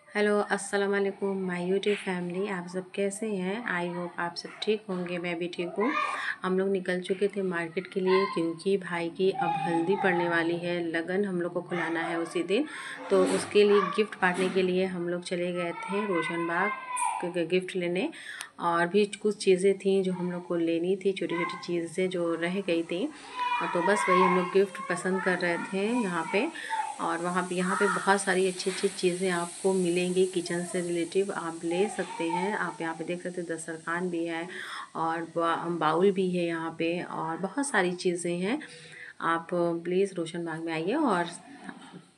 Hello अस्सलाम वालेकुम my YouTube family. आप सब कैसे हैं? आई होप आप सब ठीक होंगे। मैं भी ठीक हूँ। हम लोग निकल चुके थे मार्केट के लिए क्योंकि भाई की अब हल्दी पड़ने वाली है, लगन हम लोग को खुलाना है उसी दिन। तो उसके लिए गिफ्ट बांटने के लिए हम लोग चले गए थे रोशन बाग गिफ्ट लेने। और भी कुछ चीज़ें थी जो हम लोग को लेनी थी, छोटी छोटी चीज़ें जो रह गई थी। तो बस वही हम लोग गिफ्ट पसंद कर रहे थे यहाँ पे। और वहाँ पे यहाँ पे बहुत सारी अच्छी अच्छी चीज़ें आपको मिलेंगी किचन से रिलेटिव, आप ले सकते हैं। आप यहाँ पे देख सकते हैं दस्तरखान भी है और बाउल भी है यहाँ पे और बहुत सारी चीज़ें हैं। आप प्लीज़ रोशन बाग में आइए और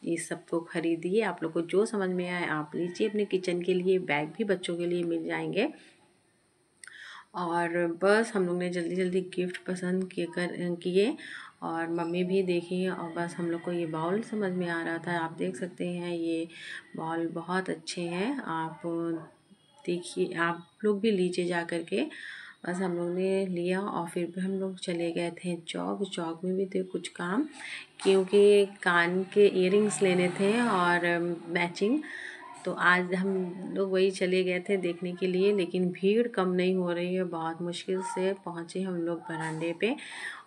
इस सब को खरीदिए। आप लोग को जो समझ में आए आप लीजिए। अपने किचन के लिए बैग भी बच्चों के लिए मिल जाएंगे। और बस हम लोग ने जल्दी जल्दी गिफ्ट पसंद किए और मम्मी भी देखी। और बस हम लोग को ये बाउल समझ में आ रहा था। आप देख सकते हैं ये बाउल बहुत अच्छे हैं। आप देखिए, आप लोग भी लीजिए जा कर के। बस हम लोग ने लिया और फिर हम लोग चले गए थे चौक में भी थे कुछ काम, क्योंकि कान के इयररिंग्स लेने थे और मैचिंग। तो आज हम लोग वही चले गए थे देखने के लिए, लेकिन भीड़ कम नहीं हो रही है। बहुत मुश्किल से पहुँचे हम लोग बरामदे पे।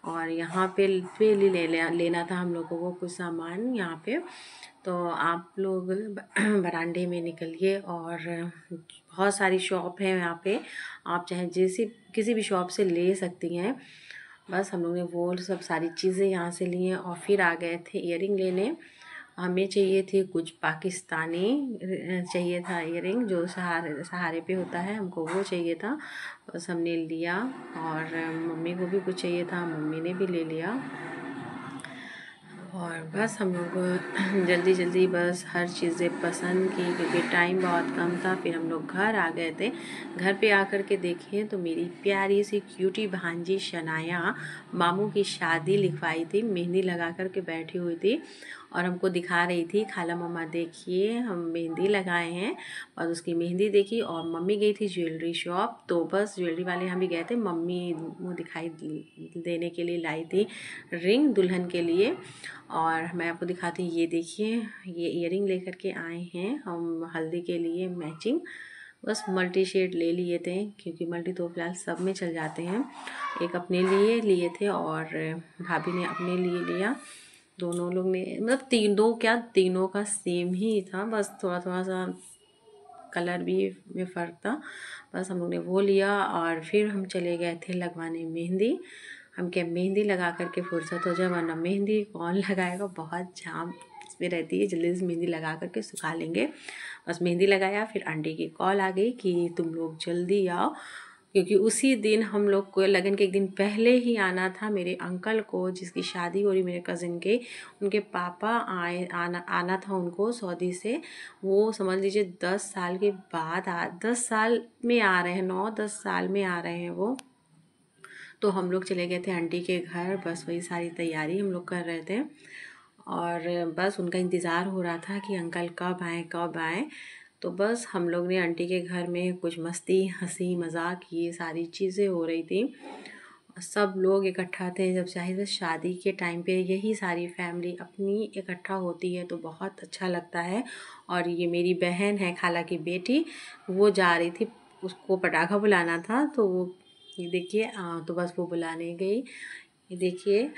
और यहाँ पे लेना था हम लोगों को कुछ सामान यहाँ पे। तो आप लोग बरामदे में निकलिए और बहुत सारी शॉप है यहाँ पे। आप चाहे जैसी किसी भी शॉप से ले सकती हैं। बस हम लोग ने वो सब सारी चीज़ें यहाँ से ली हैं और फिर आ गए थे इयररिंग लेने। हमें चाहिए थे कुछ पाकिस्तानी, चाहिए था इयररिंग जो सहारे पे होता है, हमको वो चाहिए था। बस हमने लिया और मम्मी को भी कुछ चाहिए था, मम्मी ने भी ले लिया। और बस हम लोग जल्दी जल्दी बस हर चीज़ें पसंद की क्योंकि टाइम बहुत कम था। फिर हम लोग घर आ गए थे। घर पे आकर के देखिए तो मेरी प्यारी सी क्यूटी भांजी शनाया मामू की शादी लिखवाई थी, मेहंदी लगा कर के बैठी हुई थी और हमको दिखा रही थी, खाला मम्मा देखिए हम मेहंदी लगाए हैं। और उसकी मेहंदी देखी और मम्मी गई थी ज्वेलरी शॉप। तो बस ज्वेलरी वाले हम भी गए थे, मम्मी वो दिखाई देने के लिए लाई थी रिंग दुल्हन के लिए। और मैं आपको दिखाती हूँ, ये देखिए ये इयररिंग लेकर के आए हैं हम हल्दी के लिए मैचिंग। बस मल्टी शेड ले लिए थे क्योंकि मल्टी तो फिलहाल सब में चल जाते हैं। एक अपने लिए लिए थे और भाभी ने अपने लिए लिया। दोनों लोग ने मतलब तीनों का सेम ही था, बस थोड़ा थोड़ा सा कलर भी में फ़र्क था। बस हम लोग ने वो लिया और फिर हम चले गए थे लगवाने मेहंदी। हम क्या मेहंदी लगा कर के फुर्सत हो जाए, वरना मेहंदी कौन लगाएगा, बहुत जाम इसमें रहती है। जल्दी से मेहंदी लगा कर के सुखा लेंगे। बस मेहंदी लगाया, फिर आंटी की कॉल आ गई कि तुम लोग जल्दी आओ क्योंकि उसी दिन हम लोग को लगन के एक दिन पहले ही आना था। मेरे अंकल को जिसकी शादी हो रही मेरे कज़िन के, उनके पापा आना था उनको सऊदी से। वो समझ लीजिए 10 साल के बाद 10 साल में आ रहे हैं, 9-10 साल में आ रहे हैं वो। तो हम लोग चले गए थे आंटी के घर। बस वही सारी तैयारी हम लोग कर रहे थे और बस उनका इंतज़ार हो रहा था कि अंकल कब आएँ कब आएँ। तो बस हम लोग ने आंटी के घर में कुछ मस्ती हंसी मजाक ये सारी चीज़ें हो रही थी। सब लोग इकट्ठा थे। जब चाहे तो शादी के टाइम पे यही सारी फैमिली अपनी इकट्ठा होती है तो बहुत अच्छा लगता है। और ये मेरी बहन है खाला की बेटी, वो जा रही थी, उसको पटाखा बुलाना था तो वो ये देखिए तो बस वो बुलाने गई। ये देखिए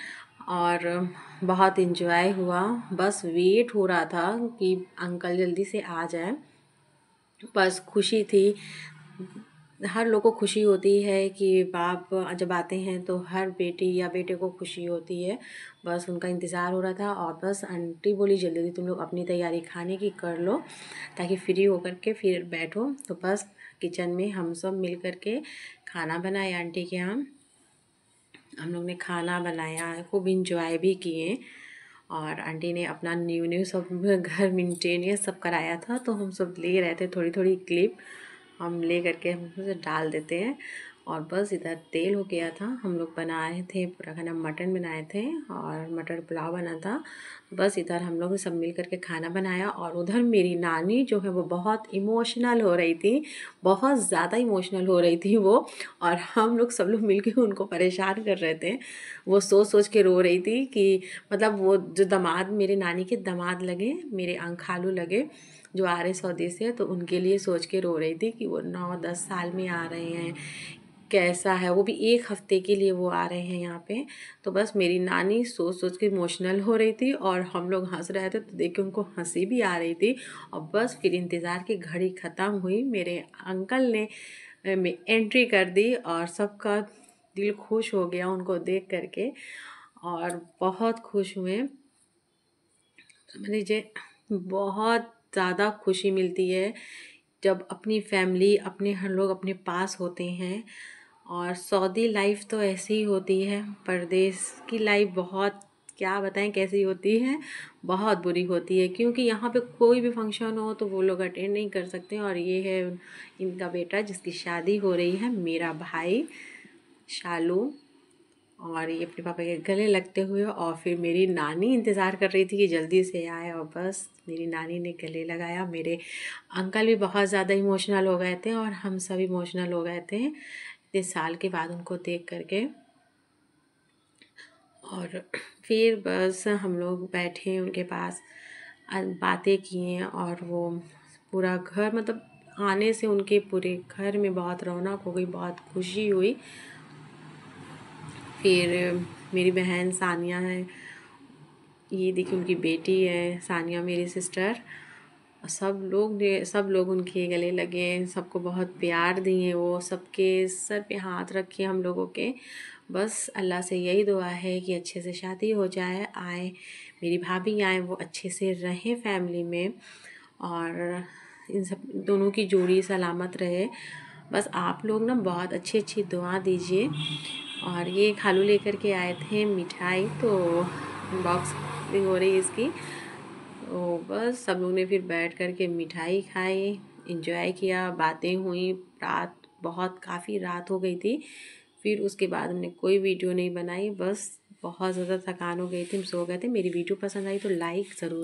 और बहुत इन्जॉय हुआ। बस वेट हो रहा था कि अंकल जल्दी से आ जाए। बस खुशी थी, हर लोग को खुशी होती है कि बाप जब आते हैं तो हर बेटी या बेटे को खुशी होती है। बस उनका इंतज़ार हो रहा था और बस आंटी बोली जल्दी जल्दी तुम लोग अपनी तैयारी खाने की कर लो ताकि फ्री होकर के फिर बैठो। तो बस किचन में हम सब मिल कर के खाना बनाए आंटी के यहाँ। हम लोग ने खाना बनाया, खूब इंजॉय भी किए और आंटी ने अपना न्यू सब घर मेंटेनेंस सब कराया था। तो हम सब ले रहे थे, थोड़ी थोड़ी क्लिप हम ले करके हम उसे डाल देते हैं। और बस इधर तेल हो गया था, हम लोग बना रहे थे पूरा खाना, मटन बनाए थे और मटर पुलाव बना था। बस इधर हम लोग सब मिल करके खाना बनाया और उधर मेरी नानी जो है वो बहुत इमोशनल हो रही थी, बहुत ज़्यादा इमोशनल हो रही थी वो। और हम लोग सब लोग मिल के उनको परेशान कर रहे थे। वो सोच सोच के रो रही थी कि मतलब वो जो दामाद मेरे नानी के दामाद लगे, मेरे खालू लगे, जो आ रहे सऊदी से, तो उनके लिए सोच के रो रही थी कि वो 9-10 साल में आ रहे हैं, कैसा है, वो भी 1 हफ्ते के लिए वो आ रहे हैं यहाँ पे। तो बस मेरी नानी सोच सोच के इमोशनल हो रही थी और हम लोग हंस रहे थे, तो देख के उनको हंसी भी आ रही थी। और बस फिर इंतज़ार की घड़ी ख़त्म हुई, मेरे अंकल ने में एंट्री कर दी और सबका दिल खुश हो गया उनको देख करके, और बहुत खुश हुए। समझ लीजिए बहुत ज़्यादा खुशी मिलती है जब अपनी फैमिली, अपने हर लोग अपने पास होते हैं। और सऊदी लाइफ तो ऐसी ही होती है, परदेश की लाइफ बहुत, क्या बताएं कैसी होती है, बहुत बुरी होती है। क्योंकि यहाँ पे कोई भी फंक्शन हो तो वो लोग अटेंड नहीं कर सकते। और ये है इनका बेटा जिसकी शादी हो रही है, मेरा भाई शालू, और ये अपने पापा के गले लगते हुए। और फिर मेरी नानी इंतज़ार कर रही थी कि जल्दी से आए, और बस मेरी नानी ने गले लगाया। मेरे अंकल भी बहुत ज़्यादा इमोशनल हो गए थे और हम सब इमोशनल हो गए थे इतने साल के बाद उनको देख करके। और फिर बस हम लोग बैठे उनके पास, बातें किए, और वो पूरा घर, मतलब आने से उनके पूरे घर में बहुत रौनक हो गई, बहुत खुशी हुई। फिर मेरी बहन सानिया है, ये देखिए उनकी बेटी है सानिया, मेरी सिस्टर, सब लोग उनके गले लगे, सबको बहुत प्यार दिए, वो सबके सर पे हाथ रखे हम लोगों के। बस अल्लाह से यही दुआ है कि अच्छे से शादी हो जाए, आए मेरी भाभी आए, वो अच्छे से रहें फैमिली में, और इन सब दोनों की जोड़ी सलामत रहे। बस आप लोग ना बहुत अच्छी अच्छी दुआ दीजिए। और ये खालू लेकर के आए थे मिठाई, तो अनबॉक्सिंग हो रही है इसकी। तो बस सब लोग ने फिर बैठ कर के मिठाई खाई, एंजॉय किया, बातें हुई। रात बहुत काफ़ी रात हो गई थी। फिर उसके बाद हमने कोई वीडियो नहीं बनाई, बस बहुत ज़्यादा थकान हो गई थी, हम सो गए थे। मेरी वीडियो पसंद आई तो लाइक ज़रूर।